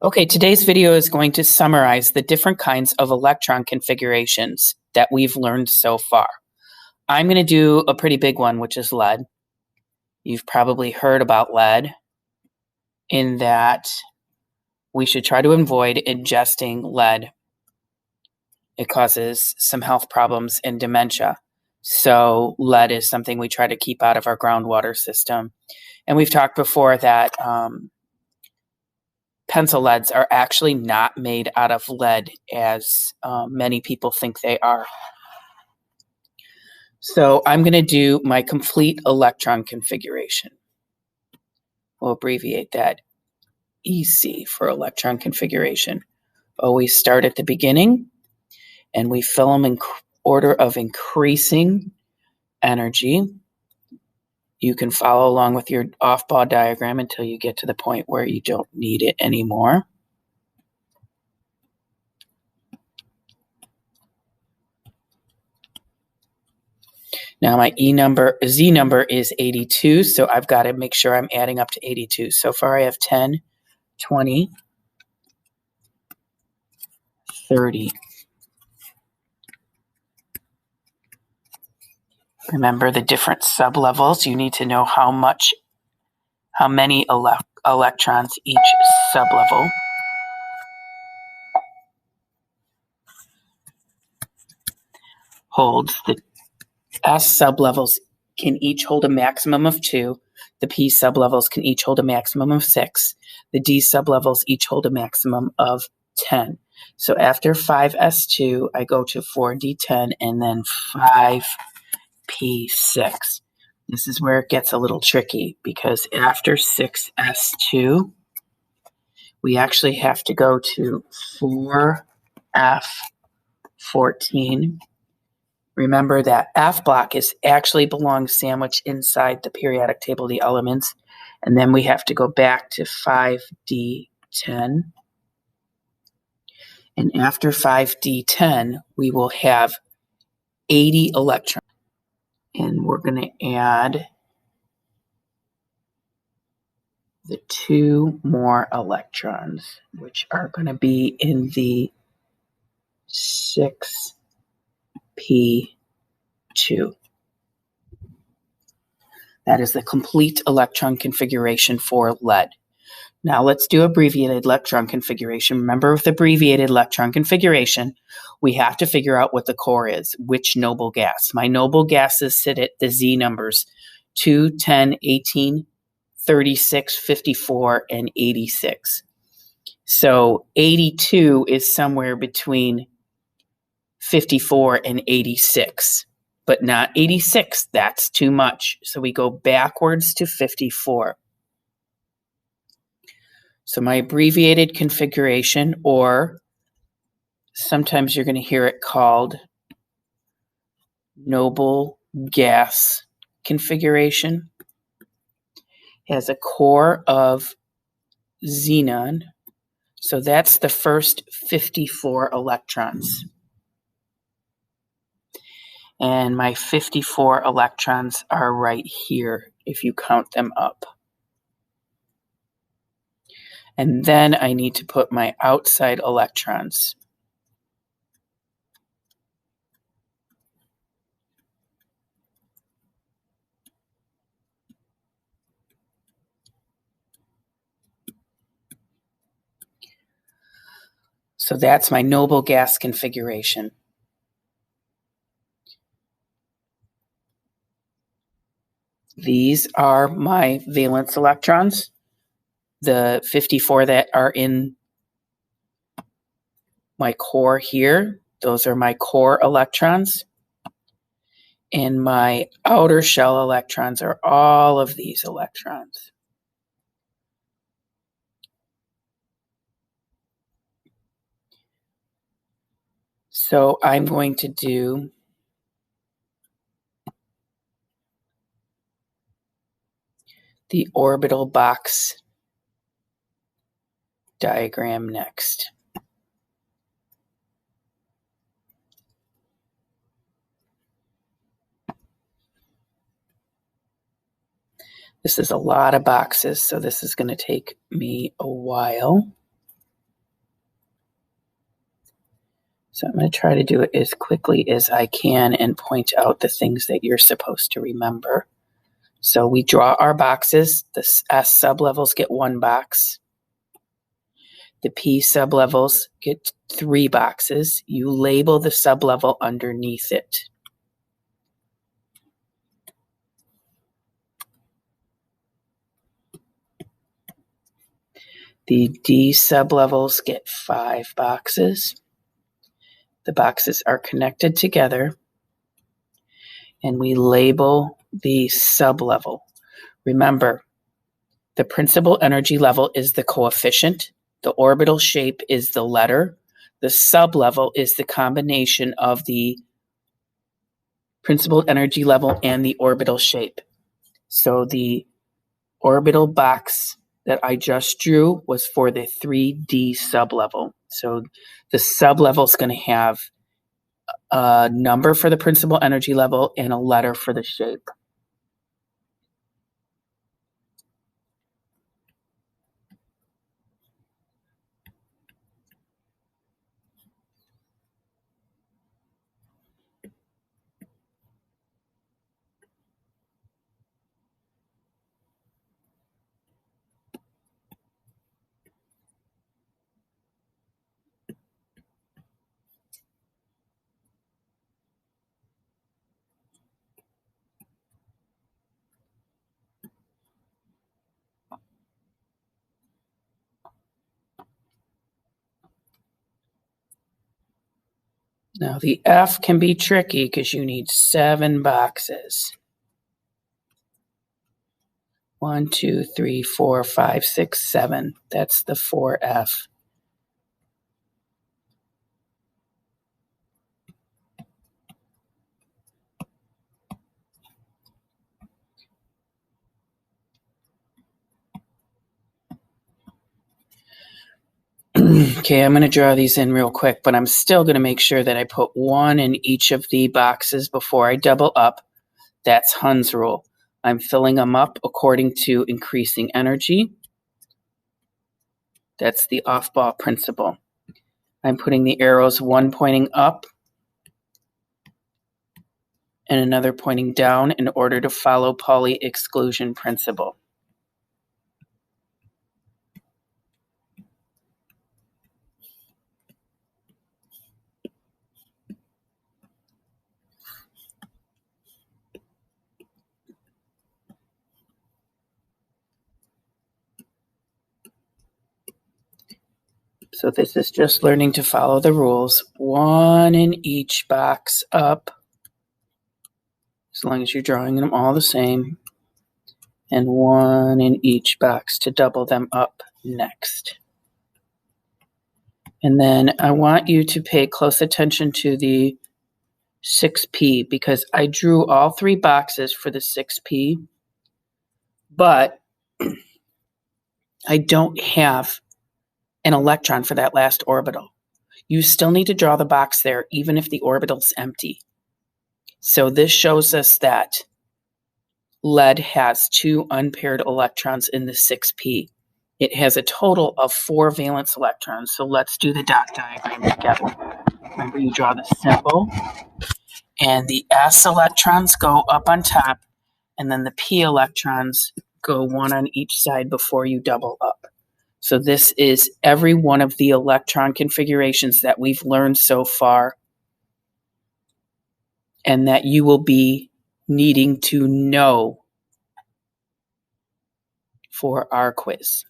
Okay, today's video is going to summarize the different kinds of electron configurations that we've learned so far. I'm going to do a pretty big one, which is lead. You've probably heard about lead in that we should try to avoid ingesting lead. It causes some health problems and dementia. So lead is something we try to keep out of our groundwater system. And we've talked before that pencil leads are actually not made out of lead as many people think they are. So I'm going to do my complete electron configuration. We'll abbreviate that EC for electron configuration. Always start at the beginning, and we fill them in order of increasing energy. You can follow along with your off-ball diagram until you get to the point where you don't need it anymore. Now my Z number is 82, so I've got to make sure I'm adding up to 82. So far I have 10, 20, 30. Remember the different sublevels. You need to know how many electrons each sublevel. Holds. The S sublevels can each hold a maximum of 2. The P sublevels can each hold a maximum of 6. The D sublevels each hold a maximum of 10. So after 5S2, I go to 4D10 and then 5P6. This is where it gets a little tricky because after 6S2, we actually have to go to 4F14. Remember that F block actually belongs sandwiched inside the periodic table of the elements. And then we have to go back to 5D10. And after 5D10, we will have 80 electrons. And we're going to add the 2 more electrons, which are going to be in the 6P2. That is the complete electron configuration for lead. Now let's do abbreviated electron configuration. Remember, with abbreviated electron configuration, we have to figure out what the core is, which noble gas. My noble gases sit at the Z numbers 2, 10, 18, 36, 54, and 86. So 82 is somewhere between 54 and 86, but not 86. That's too much. So we go backwards to 54. So my abbreviated configuration, or sometimes you're going to hear it called noble gas configuration, has a core of xenon. So that's the first 54 electrons. And my 54 electrons are right here if you count them up. And then I need to put my outside electrons. So that's my noble gas configuration. These are my valence electrons. The 54 that are in my core here, those are my core electrons. And my outer shell electrons are all of these electrons. So I'm going to do the orbital box diagram next. This is a lot of boxes, so this is going to take me a while. So I'm going to try to do it as quickly as I can and point out the things that you're supposed to remember. So we draw our boxes. The S sublevels get 1 box. The P sublevels get 3 boxes. You label the sublevel underneath it. The D sublevels get 5 boxes. The boxes are connected together, and we label the sublevel. Remember, the principal energy level is the coefficient, the orbital shape is the letter, the sublevel is the combination of the principal energy level and the orbital shape. So the orbital box that I just drew was for the 3D sublevel. So the sublevel is going to have a number for the principal energy level and a letter for the shape. Now the F can be tricky because you need 7 boxes. 1, 2, 3, 4, 5, 6, 7. That's the 4F. Okay, I'm going to draw these in real quick, but I'm still going to make sure that I put 1 in each of the boxes before I double up. That's Hund's rule. I'm filling them up according to increasing energy. That's the off-ball principle. I'm putting the arrows, one pointing up and another pointing down in order to follow Pauli exclusion principle. So this is just learning to follow the rules. 1 in each box up, as long as you're drawing them all the same, and 1 in each box to double them up next. And then I want you to pay close attention to the 6P because I drew all 3 boxes for the 6P, but I don't have an electron for that last orbital. You still need to draw the box there even if the orbital's empty. So this shows us that lead has 2 unpaired electrons in the 6P. It has a total of 4 valence electrons. So let's do the dot diagram together. Remember, you draw the symbol, and the S electrons go up on top, and then the P electrons go 1 on each side before you double up. So this is every one of the electron configurations that we've learned so far and that you will be needing to know for our quiz.